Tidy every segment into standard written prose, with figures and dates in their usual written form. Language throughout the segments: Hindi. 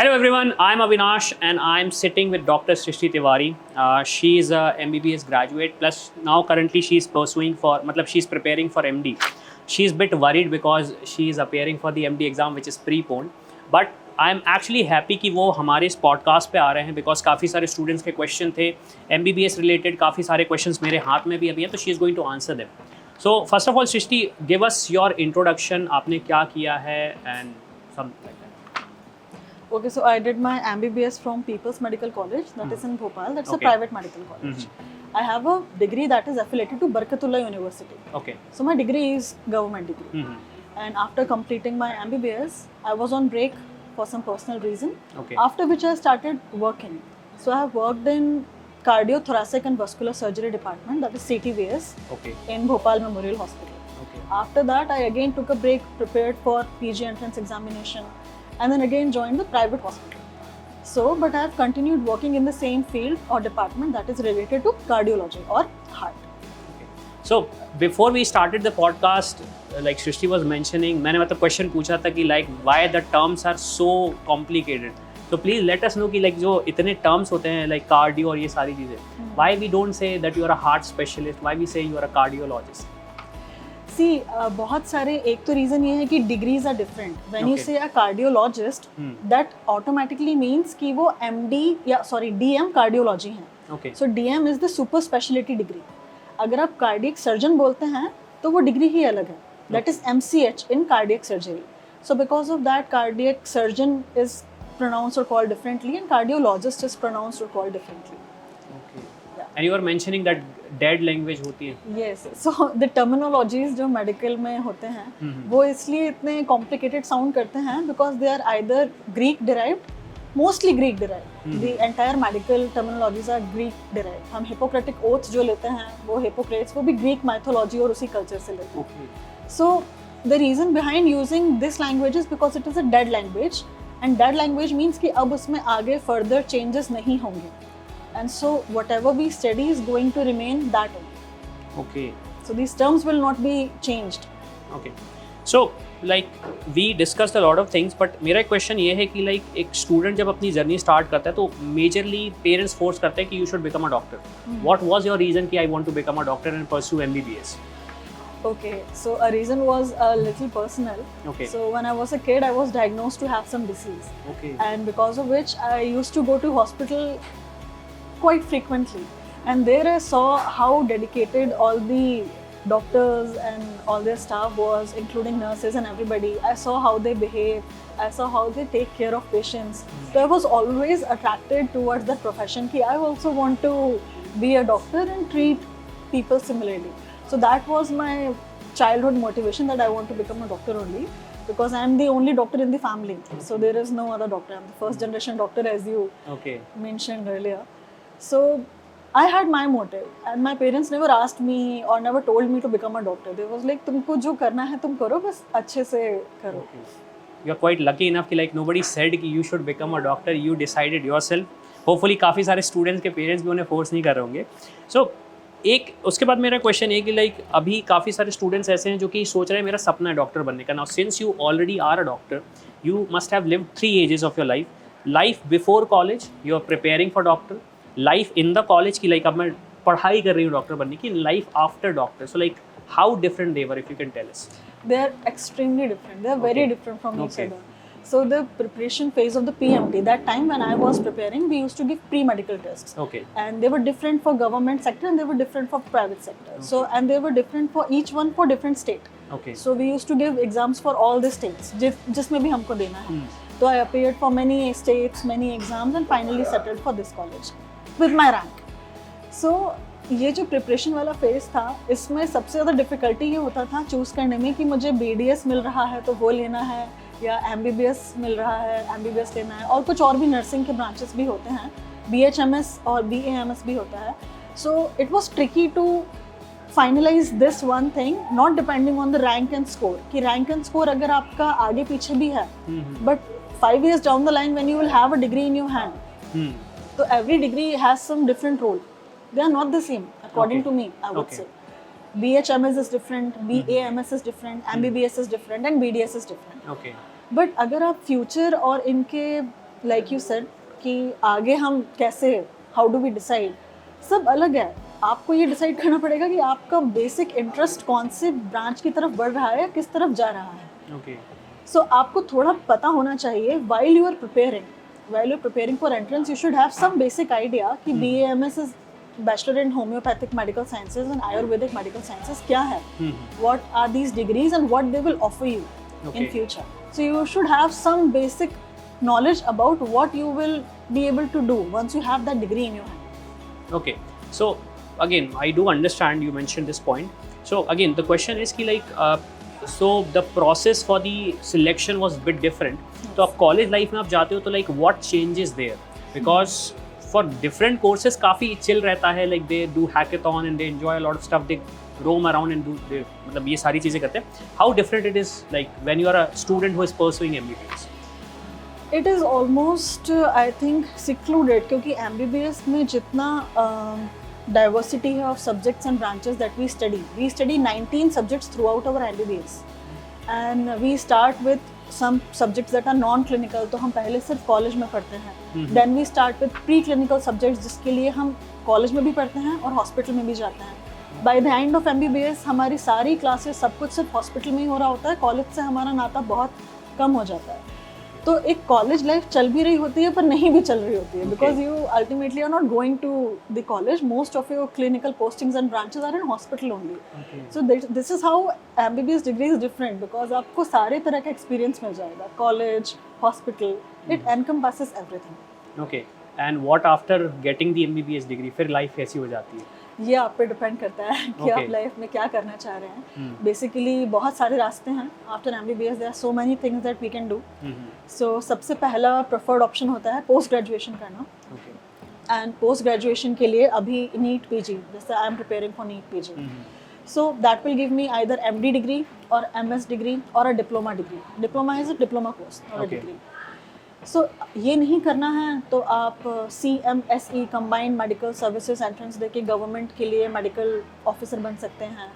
Hello everyone, I'm Avinash and I'm sitting with Dr. Srishti Tiwari. She is a MBBS graduate plus now currently she's pursuing for, she's preparing for MD. She's a bit worried because she is appearing for the MD exam which is preponed. But I'm actually happy कि वो हमारे इस पॉडकास्ट पे आ रहे हैं बिकॉज काफ़ी सारे स्टूडेंट्स के क्वेश्चन थे MBBS रिलेटेड काफ़ी सारे क्वेश्चंस मेरे हाथ में भी अभी हैं तो she is going to answer them. So first of all Srishti give us your introduction, आपने क्या किया है and something like that. Okay, so I did my MBBS from People's Medical College, that is in Bhopal. That's a private medical college. I have a degree that is affiliated to Barkatullah University. Okay. So my degree is government degree. And after completing my MBBS, I was on break for some personal reason. Okay. After which I started working. So I have worked in Cardio, Thoracic and Vascular Surgery Department, that is CTVS, Okay. in Bhopal Memorial Hospital. Okay. After that, I again took a break, prepared for PG entrance examination, and then again joined the private hospital. So, but I have continued working in the same field or department that is related to cardiology or heart. Okay. So before we started the podcast, like Srishti was mentioning, मैंने क्वेश्चन पूछा था कि like why the terms are so complicated. So please let us know कि like जो इतने terms होते हैं like cardio और ये सारी चीज़ें, why we don't say that you are a heart specialist, why we say you are a cardiologist. See, बहुत सारे, एक तो रीज़न ये है कि degrees are different. When you say a cardiologist, that automatically means कि वो डीएम कार्डियोलॉजी हैं. Okay. So DM is the super speciality degree. अगर आप कार्डियक सर्जन बोलते हैं तो वो डिग्री ही अलग है. That is MCH in cardiac surgery. So because of that cardiac surgeon is pronounced or called differently and cardiologist is pronounced or called differently. Okay. And you were mentioning that dead language होती है. Yes, so the terminologies जो medical में होते हैं वो इसलिए इतने complicated sound करते हैं because they are either Greek derived, mostly Greek derived. The entire medical terminologies are Greek derived. हम Hippocratic oath जो लेते हैं वो Hippocrates वो भी Greek mythology और उसी culture से लेते हैं. Okay. So the reason behind using this language is because it is a dead language and dead language means कि अब उसमें आगे further changes नहीं होंगे. And so whatever we study is going to remain that only. Okay. So these terms will not be changed. Okay. So like we discussed a lot of things, but मेरा एक क्वेश्चन ये है कि like एक स्टूडेंट जब अपनी जर्नी स्टार्ट करता है तो मेजरली पेरेंट्स फोर्स करते हैं कि you should become a doctor. What was your reason कि I want to become a doctor and pursue MBBS? Okay, so a reason was a little personal. Okay. So when I was a kid, I was diagnosed to have some disease. Okay. And because of which I used to go to hospital quite frequently. And there I saw how dedicated all the doctors and all their staff was, including nurses and everybody. I saw how they behave. I saw how they take care of patients. So I was always attracted towards that profession. Ki I also want to be a doctor and treat people similarly. So that was my childhood motivation that I want to become a doctor only. Because I am the only doctor in the family. So there is no other doctor. I am the first generation doctor as you Okay. mentioned earlier. So I had my motive, and my parents never asked me or never told me to become a doctor. They was like, तुमको जो करना है तुम करो, बस अच्छे से करो. Okay. You are quite lucky enough कि like nobody said कि you should become a doctor. You decided yourself. Hopefully काफ़ी सारे स्टूडेंट्स के पेरेंट्स भी उन्हें फोर्स नहीं कर रहे होंगे. So एक उसके बाद मेरा क्वेश्चन ये कि लाइक अभी काफ़ी सारे स्टूडेंट्स ऐसे हैं जो कि सोच रहे हैं मेरा सपना है डॉक्टर बनने का. Now since you already are a doctor, you must have lived 3 ages of your life. Life before college you are preparing for doctor, life in the college की लाइक अब मैं पढ़ाई कर रही हूँ डॉक्टर बनने की, life after doctor. So like how different they were if you can tell us. They are extremely different. They are very Okay. different from each Okay. other. So the preparation phase of the PMT, that time when I was preparing, we used to give pre-medical tests. Okay. And they were different for government sector and they were different for private sector. So and they were different for each one for different state. Okay. So we used to give exams for all the states, जिसमें भी हमको देना है. So I appeared for many states, many exams, and finally settled for this college with my rank. So ये जो प्रिपरेशन वाला फेज था, इसमें सबसे ज़्यादा डिफ़िकल्टी ये होता था चूज़ करने में कि मुझे BDS मिल रहा है तो वो लेना है, या MBBS मिल रहा है MBBS लेना है, और कुछ और भी नर्सिंग के ब्रांचेस भी होते हैं, BHMS और BAMS भी होता है. So it was tricky to finalise this one thing, not depending on the rank and score. कि रैंक एंड स्कोर अगर आपका आगे पीछे भी है, but 5 years down the line when you will have a degree in your hand, so every degree has some different role. They are not the same according Okay. to me, I would Okay. say. BHMS is different, BAMS is different, MBBS is different and BDS is different. Okay. But अगर आप फ्यूचर और इनके लाइक यू सेड कि आगे हम कैसे, हाउ डू वी डिसाइड, सब अलग है। आपको ये डिसाइड करना पड़ेगा कि आपका बेसिक इंटरेस्ट कौन से ब्रांच की तरफ बढ़ रहा है, किस तरफ जा रहा है। ओके सो आपको थोड़ा पता होना चाहिए while you are preparing for entrance, you should have some basic idea कि BAMS is Bachelor in Homeopathic Medical Sciences and Ayurvedic Medical Sciences क्या है, what are these degrees and what they will offer you in future. So you should have some basic knowledge about what you will be able to do once you have that degree in your hand. Okay, so again I do understand you mentioned this point. So again the question is कि like so the process for the selection was bit different. तो आप कॉलेज लाइफ में आप जाते हो तो like what changes there, because for different courses काफ़ी chill रहता है, like they do hackathon and they enjoy a lot of stuff, they roam around and do मतलब ये सारी चीज़ें करते हैं. How different it is like when you are a student who is pursuing MBBS? It is almost I think secluded, क्योंकि MBBS में जितना diversity of subjects and branches that we study 19 subjects throughout our MBBS, and we start with some subjects that are non-clinical, तो हम पहले सिर्फ कॉलेज में पढ़ते हैं. Then we start with pre-clinical subjects, जिसके लिए हम कॉलेज में भी पढ़ते हैं और हॉस्पिटल में भी जाते हैं. By the end of MBBS हमारी सारी क्लासेस सब कुछ सिर्फ हॉस्पिटल में ही हो रहा होता है, कॉलेज से हमारा नाता बहुत कम हो जाता है. तो एक कॉलेज लाइफ चल भी रही होती है पर नहीं भी चल रही होती है, because you ultimately are not going to the college. Most of your clinical postings and branches are in hospital only. So this is how MBBS degree is different, because आपको सारे तरह का एक्सपीरियंस मिल जाएगा, college, hospital, it encompasses everything. Okay, and what after getting the MBBS degree, फिर लाइफ कैसी हो जाती है? ये आप पे डिपेंड करता है कि आप लाइफ में क्या करना चाह रहे हैं. बेसिकली बहुत सारे रास्ते हैं. After MBBS there are so many things that we can do. So सबसे पहला प्रेफर्ड ऑप्शन होता है पोस्ट ग्रेजुएशन करना. एंड पोस्ट ग्रेजुएशन के लिए अभी नीट PG, जैसे I am preparing for NEET PG. So that will give me either MD degree or MS degree or a diploma degree. Diploma is a diploma course, not a degree. So ये नहीं करना है तो आप CMSE Combined Medical Services Entrance देके गवर्नमेंट के लिए मेडिकल ऑफिसर बन सकते हैं.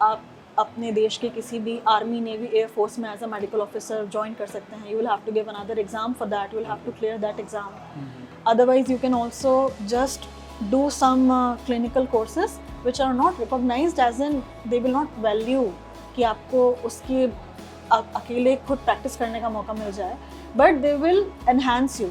आप अपने देश के किसी भी आर्मी, नेवी, एयरफोर्स में as a medical officer join कर सकते हैं. You will have to give another exam for that, you will have to clear that exam. Otherwise you can also just do some clinical courses which are not recognized, as in they will not value कि आपको उसकी अकेले खुद प्रैक्टिस करने का मौका मिल जाए, but they will enhance you.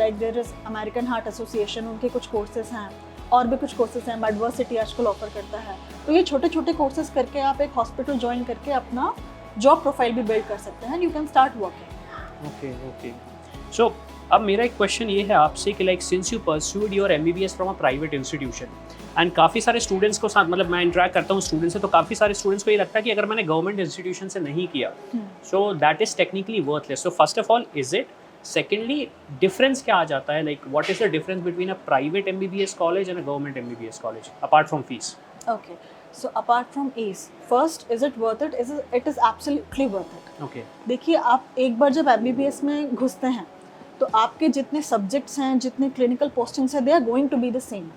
Like there is American Heart Association, उनके कुछ कोर्सेज हैं और भी कुछ कोर्सेज हैं. Medversity आजकल ऑफर करता है. तो ये छोटे छोटे कोर्सेज करके आप एक हॉस्पिटल ज्वाइन करके अपना जॉब प्रोफाइल भी बिल्ड कर सकते हैं. You can start working. Okay. So अब मेरा एक क्वेश्चन ये है आपसे कि like since you pursued your MBBS from a private institution, and काफ़ी सारे स्टूडेंट्स को साथ मतलब मैं इंटरेक्ट करता हूँ स्टूडेंट्स से, तो काफ़ी सारे स्टूडेंट्स को ये लगता है कि अगर मैंने गवर्नमेंट इंस्टीट्यूशन से नहीं किया so that is technically worthless. So first of all is it, secondly difference क्या आ जाता है, like what is the difference between a private MBBS college and a government MBBS college apart from fees? Okay, so apart from ease, first, is it worth it? It is absolutely worth it. Okay. देखिए, आप एक बार जब MBBS में घुसते हैं तो आपके जितने सब्जेक्ट्स हैं, जितने क्लिनिकल पोस्टिंग्स हैं, they are going to be the same.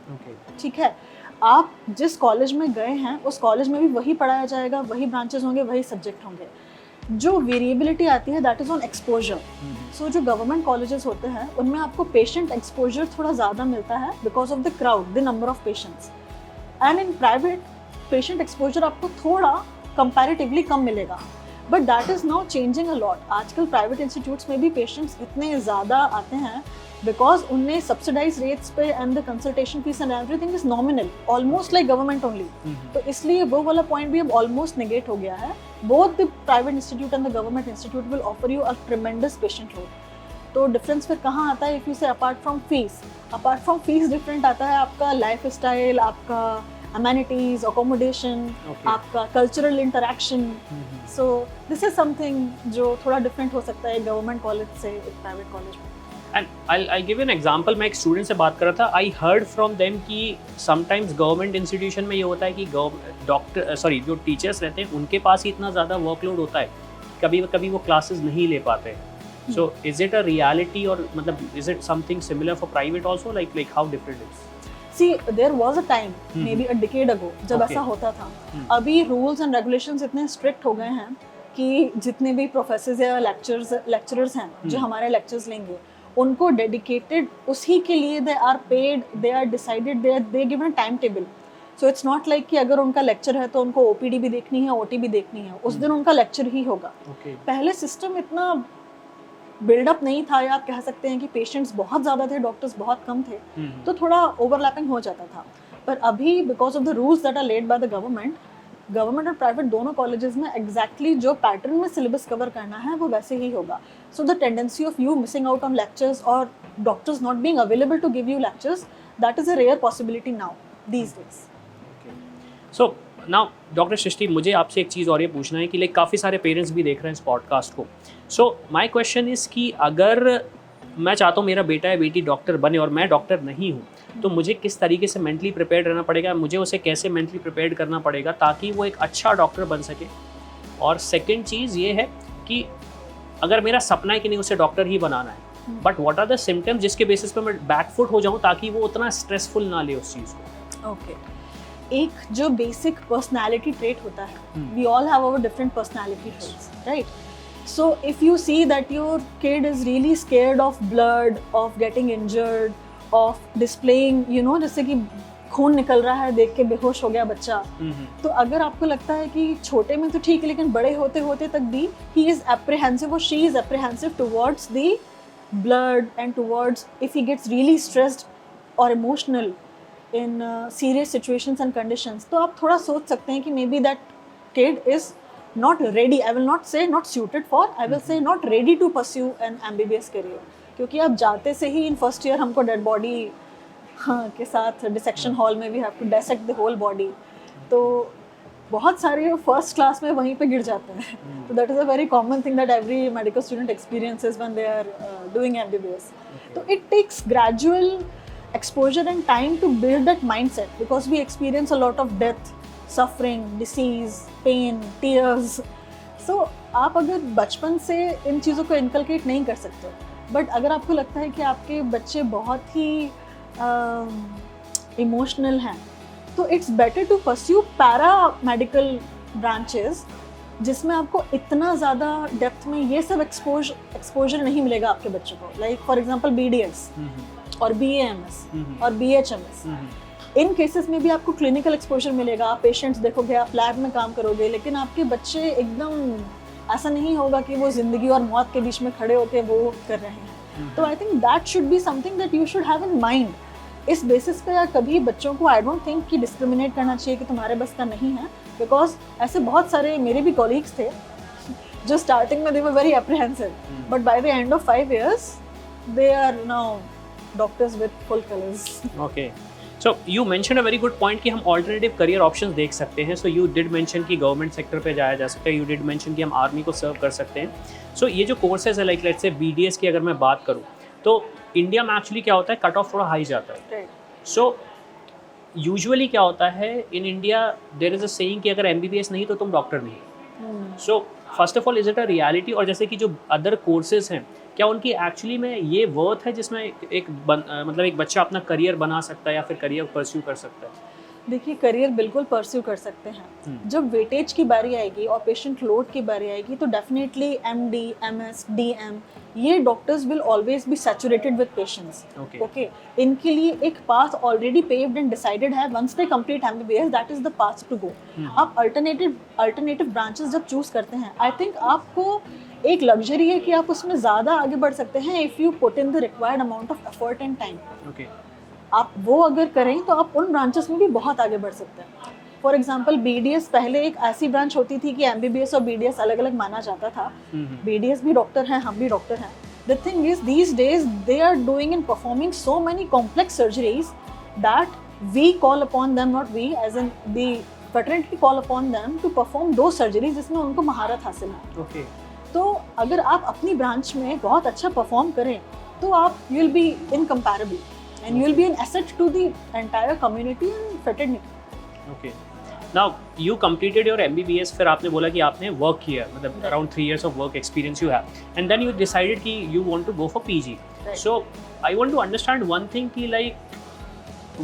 ठीक है, आप जिस कॉलेज में गए हैं उस कॉलेज में भी वही पढ़ाया जाएगा, वही ब्रांचेस होंगे, वही सब्जेक्ट होंगे. जो वेरिएबिलिटी आती है दैट इज़ ऑन एक्सपोजर. सो जो गवर्नमेंट कॉलेजेस होते हैं उनमें आपको पेशेंट एक्सपोजर थोड़ा ज़्यादा मिलता है because of the crowd, the number of patients. And in private patient exposure आपको थोड़ा कंपैरेटिवली कम मिलेगा, but that is now changing a lot. आजकल प्राइवेट इंस्टीट्यूट्स में भी पेशेंट्स इतने ज़्यादा आते हैं बिकॉज उनने सब्सिडाइज रेट्स पे and the consultation fees and everything is nominal, almost like government only. तो इसलिए वो वाला पॉइंट भी अब ऑलमोस्ट नेगेट हो गया है. Both the private institute and the government institute will offer you a tremendous patient load. तो डिफरेंस फिर कहाँ आता है? इफ़ यू से अपार्ट फ्रॉम फीस डिफरेंट आता है आपका लाइफ स्टाइल, आपका amenities, accommodation, आपका cultural interaction. So this is something जो थोड़ा different हो सकता है गवर्नमेंट कॉलेज से एक प्राइवेट कॉलेज में. And I'll give you an example. मैं एक स्टूडेंट से बात कर रहा था. I heard from them कि sometimes गवर्नमेंट इंस्टीट्यूशन में ये होता है कि जो टीचर्स रहते हैं उनके पास ही इतना ज़्यादा वर्कलोड होता है, कभी वो क्लासेस नहीं ले पाते. So is it a reality or मतलब is it something similar for private also? Like how different it is? See, there was a time, maybe a decade ago, जब ऐसा होता था. अभी रूल्स एंड रेगुलेशंस इतने स्ट्रिक्ट हो गए हैं कि जितने भी प्रोफेसर्स या लेक्चरर्स हैं जो हमारे लेक्चर्स लेंगे उनको डेडिकेटेड उसी के लिए they are paid, they are decided, they given a time table. So it's not like कि अगर उनका लेक्चर है तो उनको ओपीडी भी देखनी है, ओटी भी देखनी है, उस दिन उनका लेक्चर ही होगा. पहले सिस्टम इतना बिल्डअप नहीं था, या आप कह सकते हैं कि पेशेंट्स बहुत ज़्यादा थे, डॉक्टर्स बहुत कम थे, तो थोड़ा ओवरलैपिंग हो जाता था. पर अभी because of the rules that are laid by the government और प्राइवेट दोनों कॉलेजेस में एग्जैक्टली जो पैटर्न में सिलेबस कवर करना है वो वैसे ही होगा. So the tendency of you missing out on lectures और doctors not being available to give you lectures, that is a rare possibility now these days. So now doctor Srishti, मुझे आपसे एक चीज़ और ये पूछना है कि लाइक काफ़ी सारे पेरेंट्स भी देख रहे हैं इस पॉडकास्ट को. सो माय क्वेश्चन इज़ कि अगर मैं चाहता हूँ मेरा बेटा या बेटी डॉक्टर बने और मैं डॉक्टर नहीं हूँ, तो मुझे किस तरीके से मेंटली प्रिपेयर्ड रहना पड़ेगा, मुझे उसे कैसे मेंटली प्रिपेयर्ड करना पड़ेगा ताकि वो एक अच्छा डॉक्टर बन सके. और सेकेंड चीज़ ये है कि अगर मेरा सपना है कि नहीं उसे डॉक्टर ही बनाना है, but what are the symptoms जिसके बेसिस पे मैं बैकफुट हो जाऊँ ताकि वो उतना स्ट्रेसफुल ना ले उस चीज़ को. ओके, एक जो बेसिक पर्सनालिटी ट्रेट होता है, we all have our different personality traits, right? So if you see that your kid is really scared of blood, of getting injured, of displaying, you know, जैसे कि खून निकल रहा है देख के बेहोश हो गया बच्चा, तो अगर आपको लगता है कि छोटे में तो ठीक है लेकिन बड़े होते होते तक भी he is apprehensive or she is apprehensive towards the blood and towards if he gets really stressed or emotional in serious situations and conditions, तो आप थोड़ा सोच सकते हैं कि maybe that kid is not ready. I will not say not suited for, I will say not ready to pursue an MBBS career. क्योंकि आप जाते से ही इन फर्स्ट ईयर हमको डेड बॉडी के साथ डिसेक्शन हॉल में we have to dissect the whole body, तो बहुत सारे फर्स्ट क्लास में वहीं पे गिर जाते हैं. तो that is a very common thing that every medical student experiences when they are doing MBBS. तो it takes gradual exposure and time to build that mindset because we experience a lot of death, suffering, disease, pain, tears. So आप अगर बचपन से इन चीज़ों को इनकलकेट नहीं कर सकते, बट अगर आपको लगता है कि आपके बच्चे बहुत ही इमोशनल हैं, तो it's better to pursue paramedical branches जिसमें आपको इतना ज़्यादा डेप्थ में ये सब एक्सपोजर नहीं मिलेगा आपके बच्चों को. लाइक फॉर एग्जांपल BDS और BAMS और BHMS. इन केसेस में भी आपको क्लिनिकल एक्सपोजर मिलेगा, आप पेशेंट्स देखोगे, आप लैब में काम करोगे, लेकिन आपके बच्चे एकदम ऐसा नहीं होगा कि वो ज़िंदगी और मौत के बीच में खड़े होकर वो कर रहे हैं. तो I think that should be something that you should have in mind. इस बेसिस पे या कभी बच्चों को आई डोंट थिंक कि डिस्क्रिमिनेट करना चाहिए कि तुम्हारे बस का नहीं है, बिकॉज ऐसे बहुत सारे मेरे भी कॉलीग्स थे जो स्टार्टिंग में they were very apprehensive, but by the end of 5 years they are now doctors with full colours. Okay, so you mention a very good point कि हम ऑल्टरनेटिव करियर ऑप्शंस देख सकते हैं. सो यू डिड मेंशन कि गवर्नमेंट सेक्टर पे जाया जा सकता है, यू डिड मेंशन कि हम आर्मी को सर्व कर सकते हैं. सो ये जो कोर्सेज है लाइक लेट्स से BDS की अगर मैं बात करूँ तो इंडिया में एक्चुअली क्या होता है, कट ऑफ थोड़ा हाई जाता है. सो यूजुअली क्या होता है in India, there is a saying कि अगर MBBS नहीं तो तुम डॉक्टर नहीं. So first of all is it a reality, और जैसे कि जो अदर कोर्सेज हैं क्या उनकी एक्चुअली में ये वर्थ है जिसमें मतलब एक बच्चा अपना करियर बना सकता है या फिर करियर परस्यू कर सकता है? देखिए, करियर बिल्कुल परस्यू कर सकते हैं. जब वेटेज की बारी आएगी और पेशेंट लोड की बारी आएगी तो डेफिनेटली MD, MS, DM ये doctors will always be saturated with patients. Okay, इनके लिए एक path already paved and decided है. Once they complete MBBS that is the path to go. आप अल्टरनेटिव ब्रांचेस जब चूज करते हैं, आई थिंक आपको एक लग्जरी है कि आप उसमें ज़्यादा आगे बढ़ सकते हैं if you put in the required amount of effort and time. आप वो अगर करें तो आप उन ब्रांचेस में भी बहुत आगे बढ़ सकते हैं. फॉर एग्जांपल BDS पहले एक ऐसी ब्रांच होती थी कि MBBS और BDS अलग अलग माना जाता था. BDS भी डॉक्टर हैं, हम भी डॉक्टर हैं. The thing is these days they are doing and performing so many complex surgeries that we call upon them, not we as in the fraternity call upon them to perform those surgeries जिसमें उनको महारत हासिल है. तो अगर आप अपनी ब्रांच में बहुत अच्छा परफॉर्म करें तो आप you will be incomparable and you will be an asset to the entire community and fraternity. Okay, now you completed your MBBS, फिर आपने बोला कि आपने वर्क किया, मतलब around 3 years of work experience you have, and then you decided कि you want to go for PG. So I want to understand one thing कि like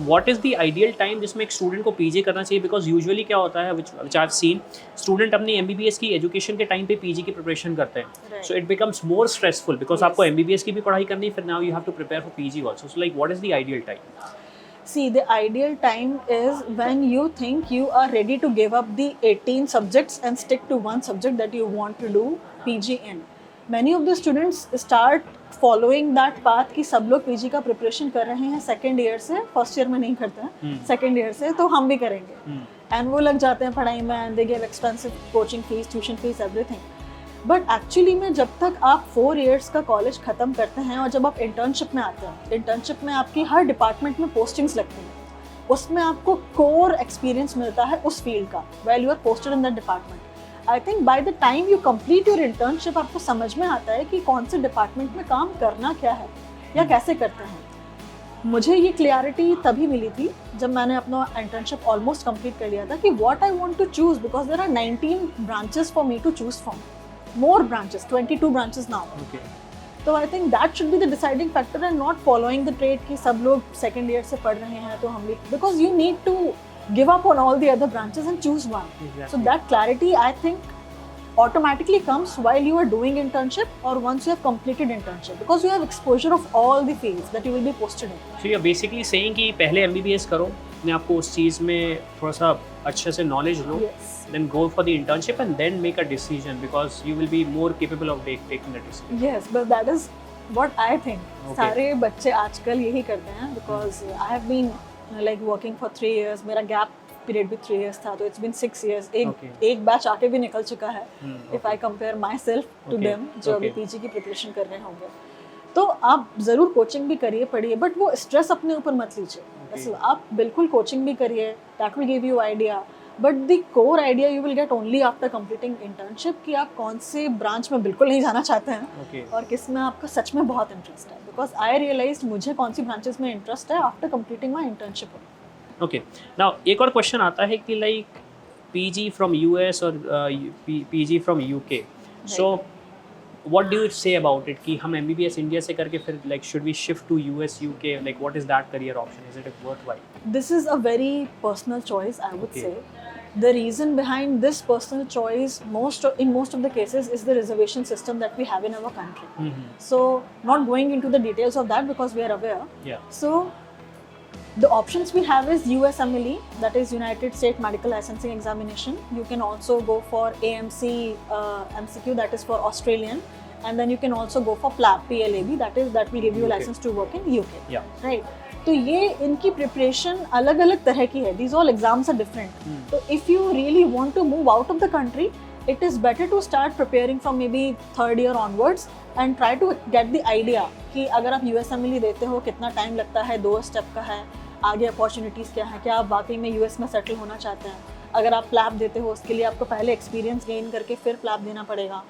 what is the ideal time जिसमें एक स्टूडेंट को पीजी करना चाहिए? बिकॉज यूजुअली क्या होता है, which I've seen, स्टूडेंट अपनी एमबीबीएस की एजुकेशन के टाइम पे पीजी की प्रिपरेशन करते हैं, so it becomes more stressful because आपको एमबीबीएस की भी पढ़ाई करनी है, फिर now you have to prepare for PG also, so like what is the ideal time? See, the ideal time is when you think you are ready to give up the 18 subjects and stick to one subject that you want to do PG in. Many of the students start following that path कि सब लोग PG का प्रिपरेशन कर रहे हैं सेकेंड ईयर से, फर्स्ट ईयर में नहीं करते हैं, सेकेंड ईयर से, तो हम भी करेंगे, एंड वो लग जाते हैं पढ़ाई में, and they give expensive coaching fees, tuition fees, everything. But actually में जब तक आप 4 इयर्स का कॉलेज ख़त्म करते हैं और जब आप इंटर्नशिप में आते हैं, इंटर्नशिप में आपकी हर डिपार्टमेंट में पोस्टिंग्स लगती हैं, उसमें आपको कोर एक्सपीरियंस मिलता है उस फील्ड का, well you are posted in that department. I think by the time you complete your internship आपको समझ में आता है कि कौन से डिपार्टमेंट में काम करना क्या है या कैसे करते हैं. मुझे ये क्लियरिटी तभी मिली थी जब मैंने अपना इंटर्नशिप ऑलमोस्ट कंप्लीट कर लिया था कि what I want to choose, because there are 19 branches for me to choose from, more branches, 22 branches now. Okay. So I think that should be the deciding factor and not following the trade कि सब लोग second year से पढ़ रहे हैं तो हम भी, because you need to give up on all the other branches and choose one. Exactly. So that clarity I think automatically comes while you are doing internship or once you have completed internship, because you have exposure of all the fields that you will be posted in. So you're basically saying कि पहले MBBS करो, अपने आपको उस चीज़ में थोड़ा सा अच्छे से knowledge low, Yes. then go for the internship and then make a decision because you will be more capable of taking the decision. Yes, but that is what I think. Okay. सारे बच्चे आजकल यही करते हैं, because I have been like working for 3 years. मेरा gap period भी 3 years था, तो it's been 6 years. एक बैच आके भी निकल चुका है. If I compare myself to them, जो अभी PG की प्रिपरेशन कर रहे होंगे, तो आप ज़रूर कोचिंग भी करिए, पढ़िए, बट वो स्ट्रेस अपने ऊपर मत लीजिए. बस आप बिल्कुल कोचिंग भी करिए, that will give you idea. But the core idea you will get only after completing internship कि आप कौन से ब्रांच में बिल्कुल नहीं जाना चाहते हैं और किस में आपका सच में बहुत इंटरेस्ट है. बिकॉज आई रियलाइज मुझे कौन सी ब्रांचेस में इंटरेस्ट है after completing my internship. Okay, now एक और क्वेश्चन आता है कि लाइक पीजी फ्रॉम यूएस और PG from UK, so what do you say about it कि हम MBBS इंडिया से करके फिर like should we shift to US UK, like what is that career option, is it worthwhile? This is a very personal choice, I would say. The reason behind this personal choice in most of the cases is the reservation system that we have in our country. So not going into the details of that because we are aware. Yeah. So the options we have is USMLE, that is United States Medical Licensing Examination. You can also go for AMC MCQ, that is for Australian, and then you can also go for PLAB, that will give you a license to work in UK. Yeah. Right. तो ये इनकी प्रिपरेशन अलग अलग तरह की है. These all exams are different. तो if you really want to move out of the country, it is better to start preparing from maybe 3rd year onwards and try to get the idea कि अगर आप USMLE देते हो कितना टाइम लगता है, 2 स्टेप का है, आगे अपॉर्चुनिटीज़ क्या है, क्या आप वाकई में US में सेटल होना चाहते हैं. अगर आप प्लैब देते हो उसके लिए आपको पहले एक्सपीरियंस गेन करके फिर प्लैब देना पड़ेगा.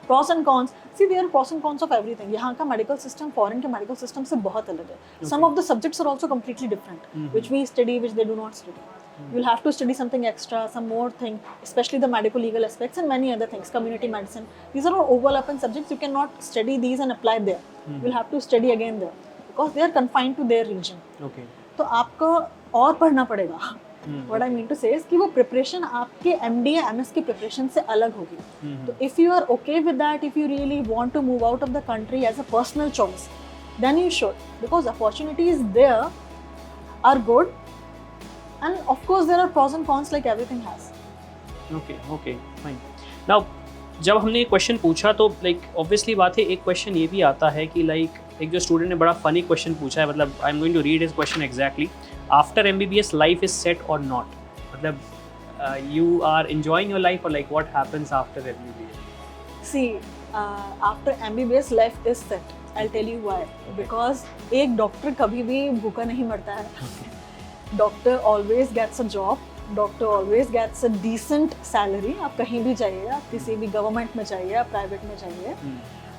Pros and cons, see there pros and cons of everything. यहाँ का मेडिकल सिस्टम फॉरेन के मेडिकल सिस्टम से बहुत अलग है. Some of the subjects are also completely different, which we study, which they do not study. You will have to study something extra, some more thing, especially the medical legal aspects and many other things, community medicine. These are all overlapping subjects. You cannot study these and apply there. You will have to study again there because they are confined to their region. Okay. तो आपको और पढ़ना पड़ेगा. What I mean to say is कि वो preparation आपके MD या MS की preparation से अलग होगी. तो if you are okay with that, if you really want to move out of the country as a personal choice, then you should, because opportunities there are good. And of course there are pros and cons like everything has. Okay, fine. Now जब हमने ये क्वेश्चन पूछा तो लाइक ऑब्वियसली बात है, एक क्वेश्चन ये भी आता है कि लाइक एक जो स्टूडेंट ने बड़ा फनी क्वेश्चन पूछा है, मतलब I am going to read his question exactly. After MBBS life is set or not, मतलब you are enjoying your life or like what happens after MBBS? See, after MBBS life is set. I'll tell you why. Because एक डॉक्टर कभी भी भूखा नहीं मरता है. Doctor always gets a job, doctor always gets a decent salary. आप कहीं भी जाइए, आप किसी भी गवर्नमेंट में जाइए, आप प्राइवेट में जाइए,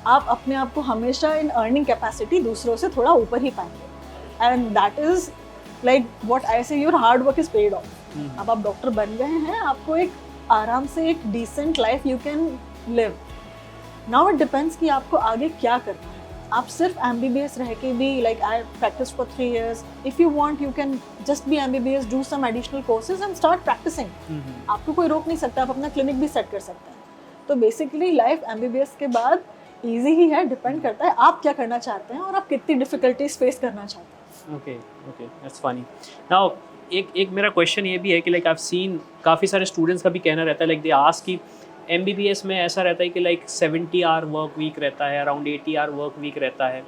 आप अपने आप को हमेशा इन अर्निंग कैपेसिटी दूसरों से थोड़ा ऊपर ही पाएंगे. And that is like what I say, your hard work is paid off. अब आप डॉक्टर बन गए हैं, आपको एक आराम से एक decent life you can live. Now it depends कि आपको आगे क्या करना है. आप सिर्फ MBBS रह के भी, like I practiced for 3 years, if you want you can just be MBBS, do some additional courses and start practicing. आपको कोई रोक नहीं सकता, आप अपना क्लिनिक भी सेट कर सकते हैं. तो बेसिकली लाइफ MBBS के बाद ईजी ही है, डिपेंड करता है आप क्या करना चाहते हैं और आप कितनी डिफिकल्टीज फेस करना चाहते हैं. Okay okay, that's funny. Now एक मेरा क्वेश्चन ये भी है कि लाइक आई हैव सीन काफ़ी सारे स्टूडेंट्स का भी कहना रहता है, लाइक दे आस्क कि MBBS में ऐसा रहता है कि लाइक 70 आवर वर्क वीक रहता है, अराउंड 80 आवर वर्क वीक रहता है.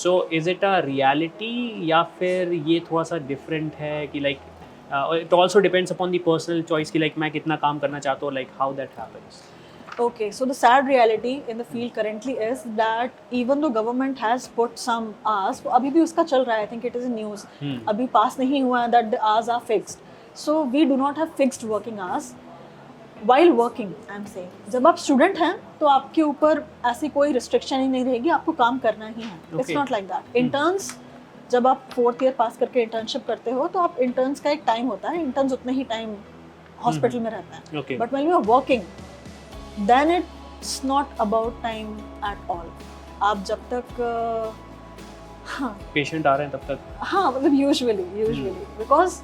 So is it a reality या फिर ये थोड़ा सा डिफरेंट है कि like it also depends upon the personal choice कि लाइक मैं कितना काम करना चाहता हूँ, like how that happens? Okay, so the sad reality in the field currently is that even though government has put some hours, अभी भी उसका चल रहा है, I think it is in news, अभी पास नहीं हुआ है that the hours are fixed. So we do not have fixed working hours while working, I am saying. जब आप student हैं तो आपके ऊपर ऐसी कोई restriction ही नहीं रहेगी, आपको काम करना ही है. It's Okay. not like that. Interns, जब आप 4th year पास करके internship करते हो तो आप interns का एक time होता है, interns उतने ही time hospital में रहता है. Okay. But when you are working, then it's not about time at all. आप जब तक हाँ पेशेंट आ रहे हैं तब तक. हाँ मतलब यूजुअली बिकॉज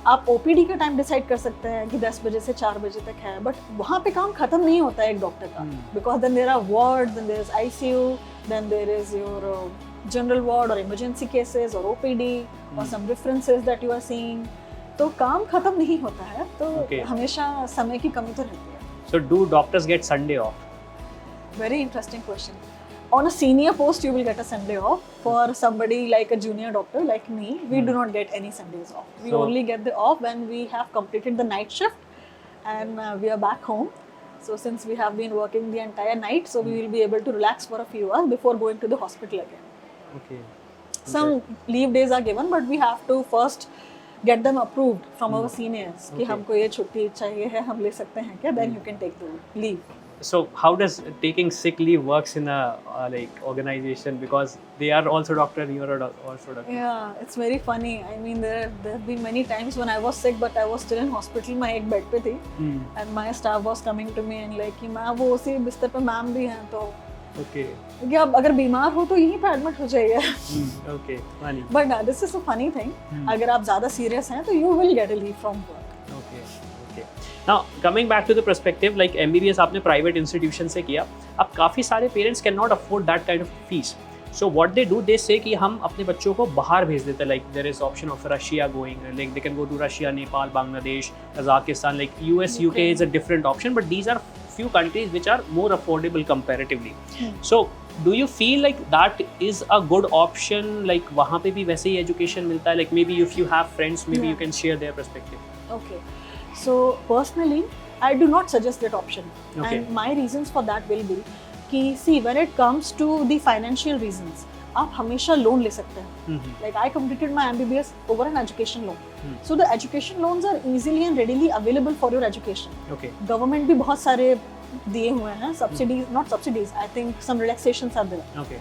आप OPD का टाइम डिसाइड कर सकते हैं कि 10 बजे से 4 बजे तक है, बट वहाँ पे काम खत्म नहीं होता है एक डॉक्टर का, because then there are ward, then there is ICU, then there is your general ward और इमरजेंसी केसेस और OPD और some references that you are seeing. तो काम खत्म नहीं होता है, तो Okay. हमेशा समय की कमी तो रहती है. So do doctors get Sunday off? Very interesting question. On a senior post, you will get a Sunday off. For somebody like a junior doctor like me, we do not get any Sundays off. We So- only get the off when we have completed the night shift and we are back home. So since we have been working the entire night, so we will be able to relax for a few hours before going to the hospital again. Okay. Some leave days are given, but we have to first get them approved from our seniors कि Okay. हमको ये छुट्टी चाहिए है, हम ले सकते हैं क्या? Then you can take the leave. So how does taking sick leave works in a like organization, because they are also doctor, you are also doctor? Yeah, it's very funny. I mean, there have been many times when I was sick, but I was still in hospital. मैं एक बेड पे थी, and my staff was coming to me and like कि मैम वो उसी बिस्तर पे मैम भी हैं, तो Okay. कि आप अगर बीमार हो तो यहीं पे एडमिट हो जाइए. Okay. Funny. But this is a funny thing. अगर आप ज़्यादा सीरियस हैं तो you will get a leave from work. Okay. Okay. Now coming back to the perspective, like MBBS आपने private institution से किया, अब काफ़ी सारे parents cannot afford that kind of fees. So what they do, they say कि हम अपने बच्चों को बाहर भेज देते हैं, like there is option of Russia going, like they can go to Russia, Nepal, Bangladesh, Kazakhstan, like US, UK is a different option, but these are few countries which are more affordable comparatively. So do you feel like that is a good option, like वहाँ पे भी वैसे ही education मिलता है, like maybe if you have friends, maybe you Yeah. can share their perspective. Okay. So personally, I do not suggest that option. Okay. And my reasons for that will be कि see when it comes to the financial reasons, आप हमेशा लोन ले सकते हैं. Like I completed my MBBS over an education loan. So the education loans are easily and readily available for your education. Okay. Government भी बहुत सारे दिए हुए हैं, subsidies, not subsidies, I think some relaxations are there. Okay.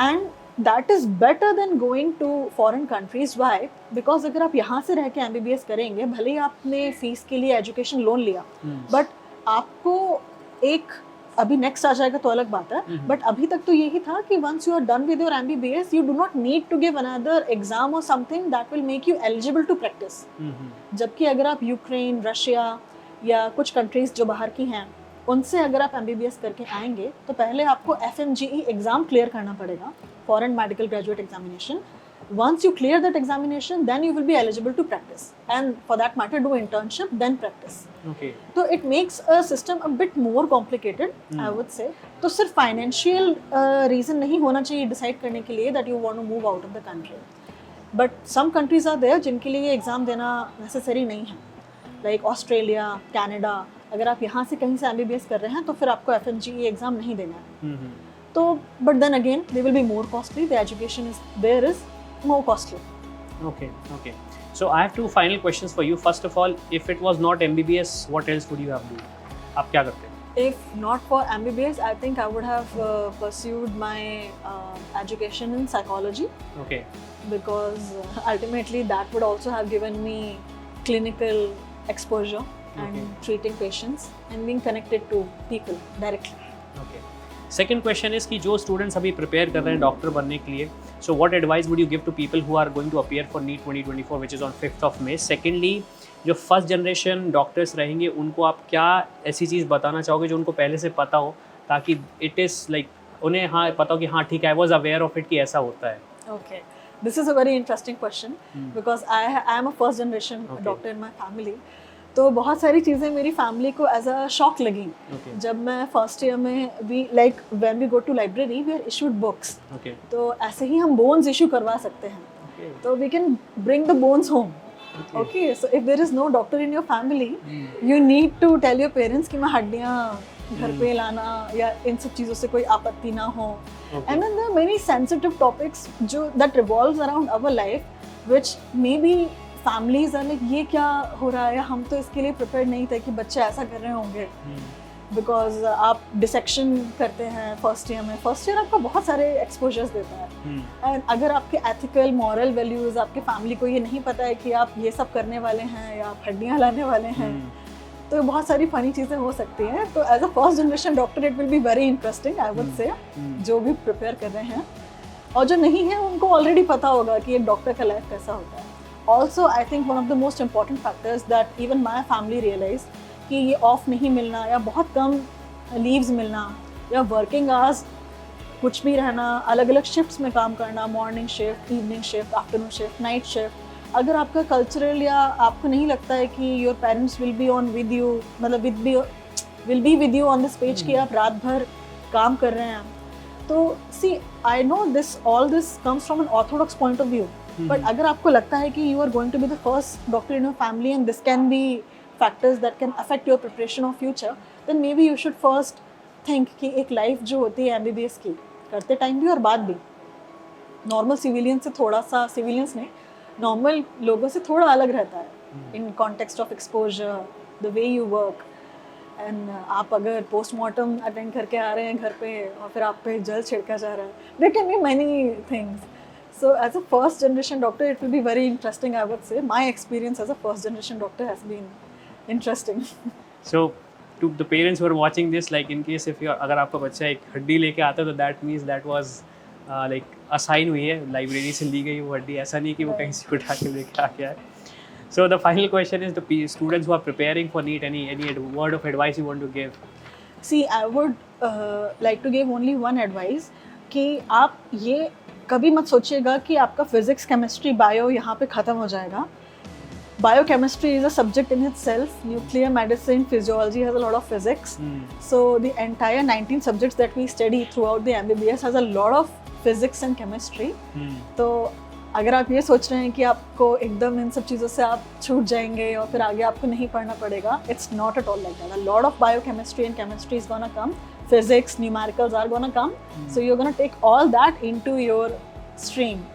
And that is better than going to foreign countries. Why? Because अगर आप यहाँ से रह के MBBS करेंगे, भले ही आपने फीस के लिए एजुकेशन लोन लिया, बट आपको एक अभी नेक्स्ट आ जाएगा तो अलग बात है, बट अभी तक तो यही था कि once you are done with your MBBS, you do not need to give another exam or something that will make you eligible to practise. जबकि अगर आप यूक्रेन, रशिया या कुछ कंट्रीज जो बाहर की हैं, उनसे अगर आप MBBS करके आएंगे तो पहले आपको FMGE एग्जाम क्लियर करना पड़ेगा, foreign medical graduate examination. Once you clear that examination, then you will be eligible to practice, and for that matter do internship then practice. Okay. So it makes a system a bit more complicated, I would say. तो सिर्फ financial reason नहीं होना चाहिए decide करने के लिए that you want to move out of the country. But some countries are there जिनके लिए ये exam देना necessary नहीं है, like Australia, Canada. अगर आप यहाँ से कहीं से MBBS कर रहे हैं तो फिर आपको FMGE exam नहीं देना है. तो but then again they will be more costly. The education is more costly. Okay. Okay. So I have two final questions for you. First of all, if it was not MBBS, what else would you have done? आप क्या करते? If not for MBBS, I think I would have pursued my education in psychology. Okay. Because ultimately that would also have given me clinical exposure and Okay. treating patients and being connected to people directly. Okay. Second question is कि जो स्टूडेंट्स अभी प्रिपेयर कर रहे हैं डॉक्टर बनने के लिए, so what advice would you give to people who are going to appear for NEET 2024 which is on 5th of May? Secondly, जो फर्स्ट जनरेशन डॉक्टर्स रहेंगे उनको आप क्या ऐसी चीज़ बताना चाहोगे जो उनको पहले से पता हो, ताकि इट इज़ लाइक उन्हें हाँ पता हो कि हाँ ठीक है, I was aware of it कि ऐसा होता है. Okay, this is a very interesting question because I am a first generation doctor in my family. तो बहुत सारी चीज़ें मेरी फैमिली को एज अ शॉक लगी. जब मैं फर्स्ट ईयर में we like when we go to library we are issued books. तो ऐसे ही हम बोन्स इशू करवा सकते हैं. तो we can bring the bones home. Okay, so if there is no doctor in your family you need to tell your parents कि मैं हड्डियाँ घर पे लाना या इन सब चीज़ों से कोई आपत्ति ना हो. And then there are many sensitive topics जो that revolves around our life which may be families are like ये क्या हो रहा है, हम तो इसके लिए प्रिपेयर नहीं थे कि बच्चे ऐसा कर रहे होंगे. बिकॉज आप डिसेक्शन करते हैं फर्स्ट ईयर में. फर्स्ट ईयर आपको बहुत सारे एक्सपोजर्स देता है. एंड अगर आपके एथिकल मॉरल वैल्यूज़ आपके फैमिली को ये नहीं पता है कि आप ये सब करने वाले हैं या आप हड्डियाँ लाने वाले हैं, तो बहुत सारी फनी चीज़ें हो सकती हैं. तो as a first generation doctor it will be very interesting I would say, जो भी प्रिपेयर कर रहे हैं. और जो नहीं है उनको ऑलरेडी पता होगा कि एक डॉक्टर का लाइफ कैसा होता है. Also I think one of the most important factors that even my family realise कि ये ऑफ नहीं मिलना या बहुत कम लीव्स मिलना या वर्किंग आवर्स कुछ भी रहना, अलग अलग शिफ्ट्स में काम करना, morning shift, evening shift, afternoon shift, night shift. अगर आपका कल्चरल या आपको नहीं लगता है कि your parents will be on with you, मतलब will be with you on this page कि आप रात भर काम कर रहे हैं, तो see I know this all this comes from an orthodox point of view. But अगर आपको लगता है कि you are going to be the first doctor in your family and this can be factors that can affect your preparation of future, then maybe you should first think कि एक लाइफ जो होती है MBBS की करते टाइम भी और बाद भी नॉर्मल सिविलियन से थोड़ा सा, सिविलियंस ने नॉर्मल लोगों से थोड़ा अलग रहता है in context of exposure, the way you work. And आप अगर पोस्टमार्टम अटेंड करके आ रहे हैं घर पे और फिर आप पे जल छिड़का जा रहा है, there can be many things. So as a first generation doctor it will be very interesting I would say. My experience as a first generation doctor has been interesting. So to the parents who are watching this, like in case if अगर आपका बच्चा एक हड्डी लेके आता है तो that means that was like assign हुई है, लाइब्रेरी से ली गई वो हड्डी. ऐसा नहीं कि वो कहीं से उठा के लेके आ गया है. So the final question is the students who are preparing for NEET, any word of advice you want to give? See, I would like to give only one advice कि आप ये कभी मत सोचिएगा कि आपका फिजिक्स, केमिस्ट्री, बायो यहाँ पे ख़त्म हो जाएगा. Biochemistry is a subject in itself. Nuclear medicine, physiology has a lot of physics. So the entire 19 subjects that we study throughout the MBBS has a lot of physics and chemistry. तो अगर आप ये सोच रहे हैं कि आपको एकदम इन सब चीज़ों से आप छूट जाएंगे और फिर आगे आपको नहीं पढ़ना पड़ेगा, it's not at all like that. A lot of biochemistry and chemistry is gonna come. Physics, numericals are gonna come. So you're gonna take all that into your stream.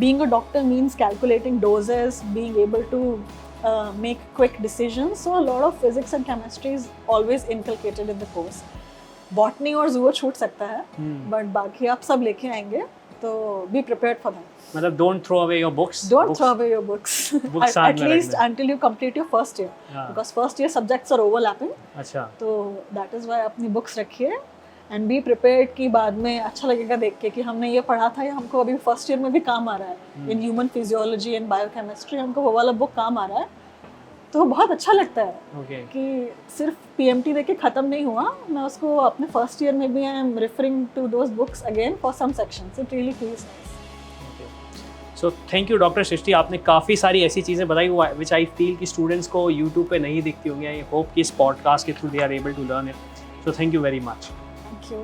Being a doctor means calculating doses, being able to make quick decisions. So a lot of physics and chemistry is always inculcated in the course. Botany और zoo छूट सकता है, but बाकी आप सब लेके आएंगे, तो be prepared for that. मतलब don't throw away your books. Don't throw away your books. At least until you complete your first year. Because first year subjects are overlapping. अच्छा. तो that is why अपनी books रखिए. एंड बी प्रिपेयर्ड कि बाद में अच्छा लगेगा देख के कि हमने ये पढ़ा था या हमको अभी फर्स्ट ईयर में भी काम आ रहा है. In human physiology and biochemistry हमको वो वाला बुक काम आ रहा है, तो बहुत अच्छा लगता है कि सिर्फ PMT देख के ख़त्म नहीं हुआ. मैं उसको अपने फर्स्ट ईयर में भी I am referring to those books again for some sections. It really feels nice. So thank you doctor Srishti, आपने काफ़ी सारी ऐसी चीज़ें बताई विच आई फील कि स्टूडेंट्स को यूट्यूब पे नहीं दिखती होंगी. आई होप कि इस पॉडकास्ट के through they are able to learn it. So thank you very much.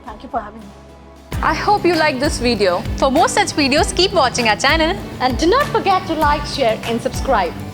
Thank you for having me. I hope you like this video. For more such videos, keep watching our channel and do not forget to like, share and subscribe.